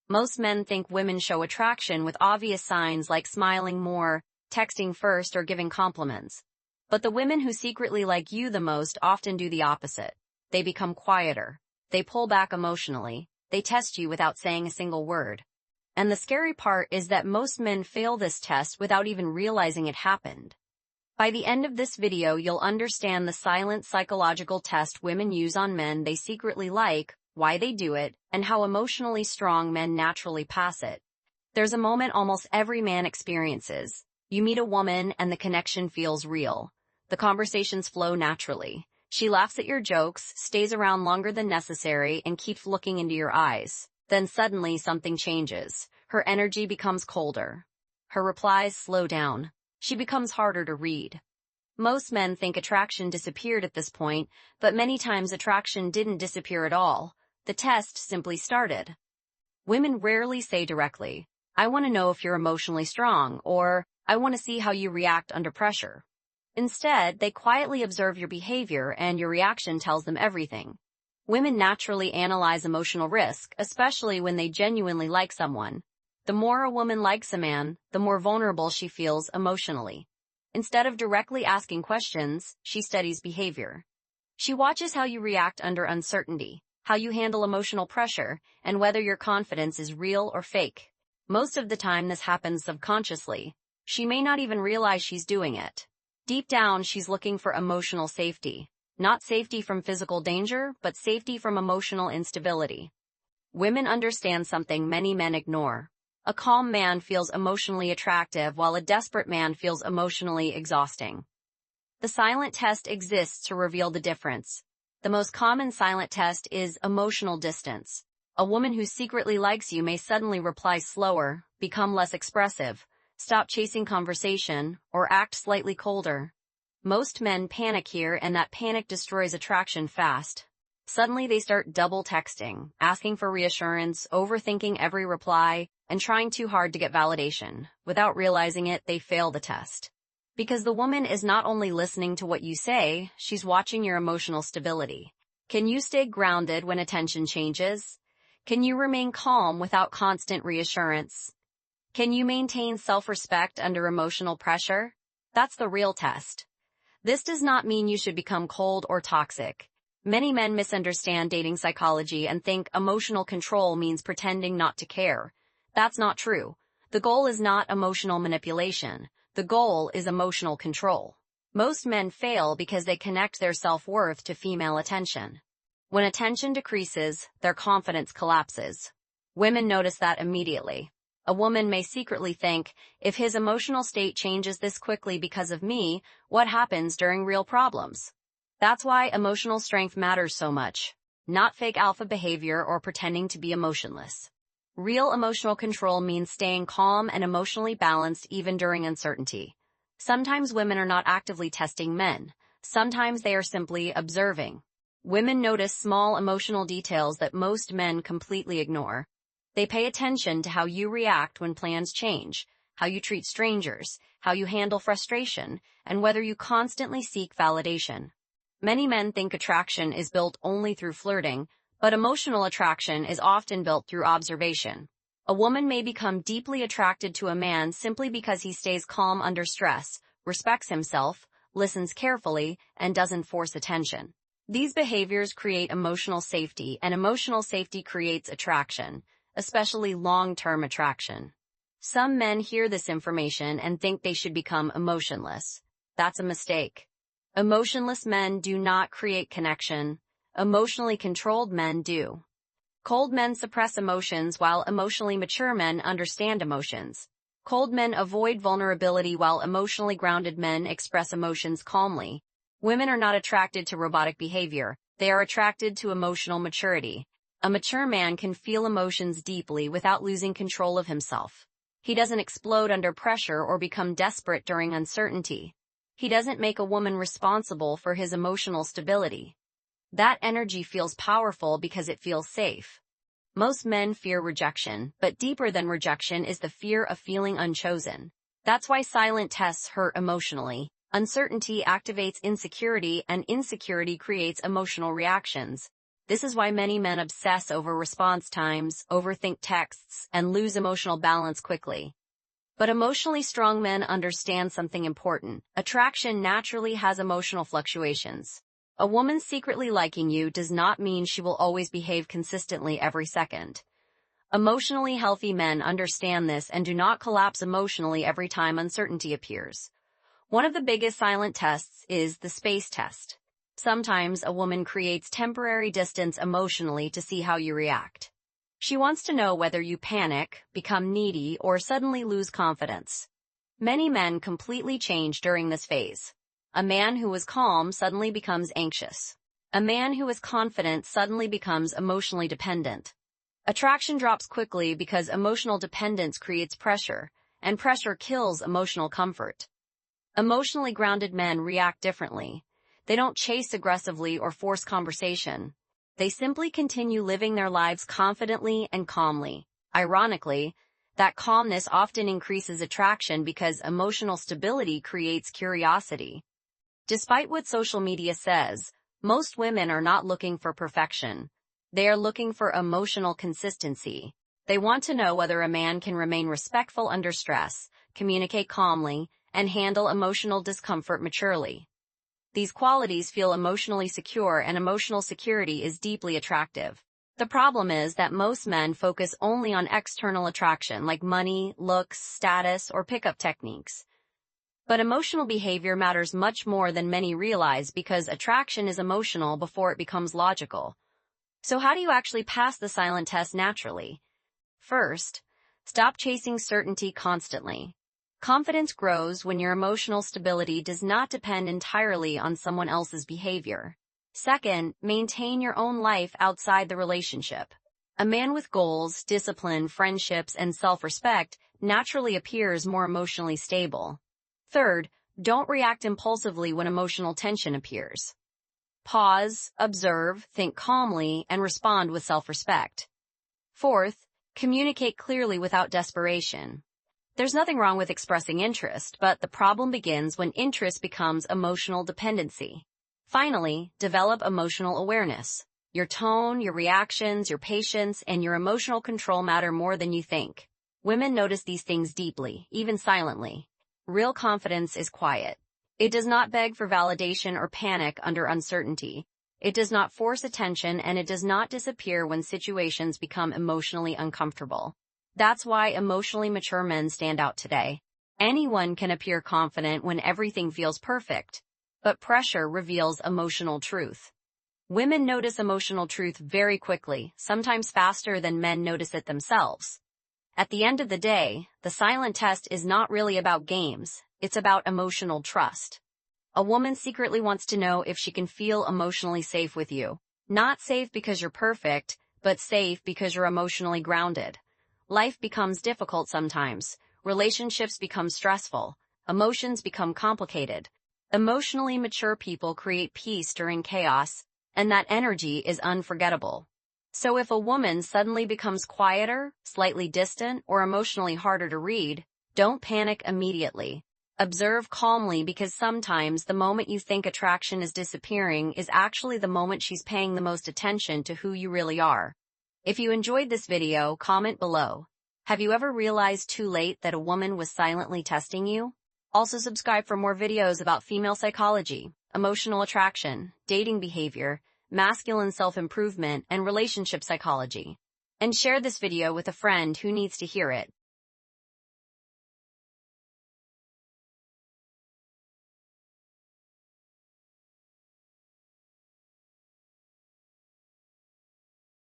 Most men think women show attraction with obvious signs like smiling more, texting first, or giving compliments. But the women who secretly like you the most often do the opposite. They become quieter. They pull back emotionally. They test you without saying a single word. And the scary part is that most men fail this test without even realizing it happened. By the end of this video, you'll understand the silent psychological test women use on men they secretly like, why they do it, and how emotionally strong men naturally pass it. There's a moment almost every man experiences. You meet a woman and the connection feels real. The conversations flow naturally. She laughs at your jokes, stays around longer than necessary, and keeps looking into your eyes. Then suddenly something changes. Her energy becomes colder. Her replies slow down. She becomes harder to read. Most men think attraction disappeared at this point, but many times attraction didn't disappear at all. The test simply started. Women rarely say directly, "I want to know if you're emotionally strong," or "I want to see how you react under pressure." Instead, they quietly observe your behavior, and your reaction tells them everything. Women naturally analyze emotional risk, especially when they genuinely like someone. The more a woman likes a man, the more vulnerable she feels emotionally. Instead of directly asking questions, she studies behavior. She watches how you react under uncertainty, how you handle emotional pressure, and whether your confidence is real or fake. Most of the time this happens subconsciously. She may not even realize she's doing it. Deep down, she's looking for emotional safety. Not safety from physical danger, but safety from emotional instability. Women understand something many men ignore. A calm man feels emotionally attractive, while a desperate man feels emotionally exhausting. The silent test exists to reveal the difference. The most common silent test is emotional distance. A woman who secretly likes you may suddenly reply slower, become less expressive, stop chasing conversation, or act slightly colder. Most men panic here, and that panic destroys attraction fast. Suddenly they start double texting, asking for reassurance, overthinking every reply, and trying too hard to get validation. Without realizing it, they fail the test. Because the woman is not only listening to what you say, she's watching your emotional stability. Can you stay grounded when attention changes? Can you remain calm without constant reassurance? Can you maintain self-respect under emotional pressure? That's the real test. This does not mean you should become cold or toxic. Many men misunderstand dating psychology and think emotional control means pretending not to care. That's not true. The goal is not emotional manipulation. The goal is emotional control. Most men fail because they connect their self-worth to female attention. When attention decreases, their confidence collapses. Women notice that immediately. A woman may secretly think, if his emotional state changes this quickly because of me, what happens during real problems? That's why emotional strength matters so much. Not fake alpha behavior or pretending to be emotionless. Real emotional control means staying calm and emotionally balanced even during uncertainty. Sometimes women are not actively testing men. Sometimes they are simply observing. Women notice small emotional details that most men completely ignore. They pay attention to how you react when plans change, how you treat strangers, how you handle frustration, and whether you constantly seek validation. Many men think attraction is built only through flirting, but emotional attraction is often built through observation. A woman may become deeply attracted to a man simply because he stays calm under stress, respects himself, listens carefully, and doesn't force attention. These behaviors create emotional safety, and emotional safety creates attraction, especially long-term attraction. Some men hear this information and think they should become emotionless. That's a mistake. Emotionless men do not create connection. Emotionally controlled men do. Cold men suppress emotions while emotionally mature men understand emotions. Cold men avoid vulnerability while emotionally grounded men express emotions calmly. Women are not attracted to robotic behavior. They are attracted to emotional maturity. A mature man can feel emotions deeply without losing control of himself. He doesn't explode under pressure or become desperate during uncertainty. He doesn't make a woman responsible for his emotional stability. That energy feels powerful because it feels safe. Most men fear rejection, but deeper than rejection is the fear of feeling unchosen. That's why silent tests hurt emotionally. Uncertainty activates insecurity, and insecurity creates emotional reactions. This is why many men obsess over response times, overthink texts, and lose emotional balance quickly. But emotionally strong men understand something important. Attraction naturally has emotional fluctuations. A woman secretly liking you does not mean she will always behave consistently every second. Emotionally healthy men understand this and do not collapse emotionally every time uncertainty appears. One of the biggest silent tests is the space test. Sometimes a woman creates temporary distance emotionally to see how you react. She wants to know whether you panic, become needy, or suddenly lose confidence. Many men completely change during this phase. A man who was calm suddenly becomes anxious. A man who is confident suddenly becomes emotionally dependent. Attraction drops quickly because emotional dependence creates pressure, and pressure kills emotional comfort. Emotionally grounded men react differently. They don't chase aggressively or force conversation. They simply continue living their lives confidently and calmly. Ironically, that calmness often increases attraction because emotional stability creates curiosity. Despite what social media says, most women are not looking for perfection. They are looking for emotional consistency. They want to know whether a man can remain respectful under stress, communicate calmly, and handle emotional discomfort maturely. These qualities feel emotionally secure, and emotional security is deeply attractive. The problem is that most men focus only on external attraction like money, looks, status, or pickup techniques. But emotional behavior matters much more than many realize because attraction is emotional before it becomes logical. So how do you actually pass the silent test naturally? First, stop chasing certainty constantly. Confidence grows when your emotional stability does not depend entirely on someone else's behavior. Second, maintain your own life outside the relationship. A man with goals, discipline, friendships, and self-respect naturally appears more emotionally stable. Third, don't react impulsively when emotional tension appears. Pause, observe, think calmly, and respond with self-respect. Fourth, communicate clearly without desperation. There's nothing wrong with expressing interest, but the problem begins when interest becomes emotional dependency. Finally, develop emotional awareness. Your tone, your reactions, your patience, and your emotional control matter more than you think. Women notice these things deeply, even silently. Real confidence is quiet. It does not beg for validation or panic under uncertainty. It does not force attention, and it does not disappear when situations become emotionally uncomfortable. That's why emotionally mature men stand out today. Anyone can appear confident when everything feels perfect, but pressure reveals emotional truth. Women notice emotional truth very quickly, sometimes faster than men notice it themselves. At the end of the day, the silent test is not really about games. It's about emotional trust. A woman secretly wants to know if she can feel emotionally safe with you. Not safe because you're perfect, but safe because you're emotionally grounded. Life becomes difficult sometimes. Relationships become stressful. Emotions become complicated. Emotionally mature people create peace during chaos, and that energy is unforgettable. So if a woman suddenly becomes quieter, slightly distant, or emotionally harder to read, don't panic immediately. Observe calmly, because sometimes the moment you think attraction is disappearing is actually the moment she's paying the most attention to who you really are. If you enjoyed this video, comment below. Have you ever realized too late that a woman was silently testing you? Also subscribe for more videos about female psychology, emotional attraction, dating behavior, masculine self-improvement, and relationship psychology. And share this video with a friend who needs to hear it.